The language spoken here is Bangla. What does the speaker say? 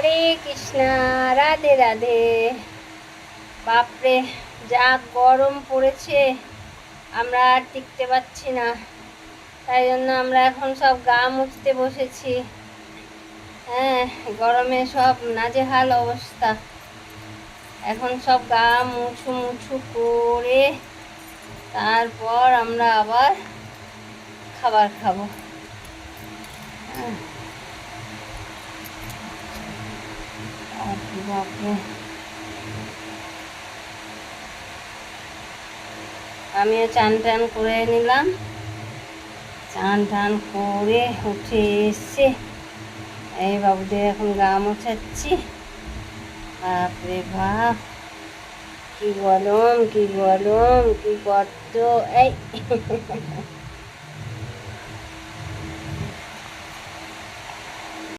হরে কৃষ্ণা, রাধে রাধে। বাপরে, যা গরম পড়েছে, আমরা আর টিকতে পারছি না। তাই জন্য আমরা এখন সব গা মুছতে বসেছি। হ্যাঁ, গরমে সব নাজেহাল অবস্থা। এখন সব গা মুছু মুছু করে তারপর আমরা আবার খাবার খাবো। বাপরে, আমিও চান টান করে নিলাম। চান টান করে উঠে এসে এই বাবুদের এখন গা মোছাচ্ছি। বাপরে বাপ, কি গরম, কি গরম, কি গর্ত। এই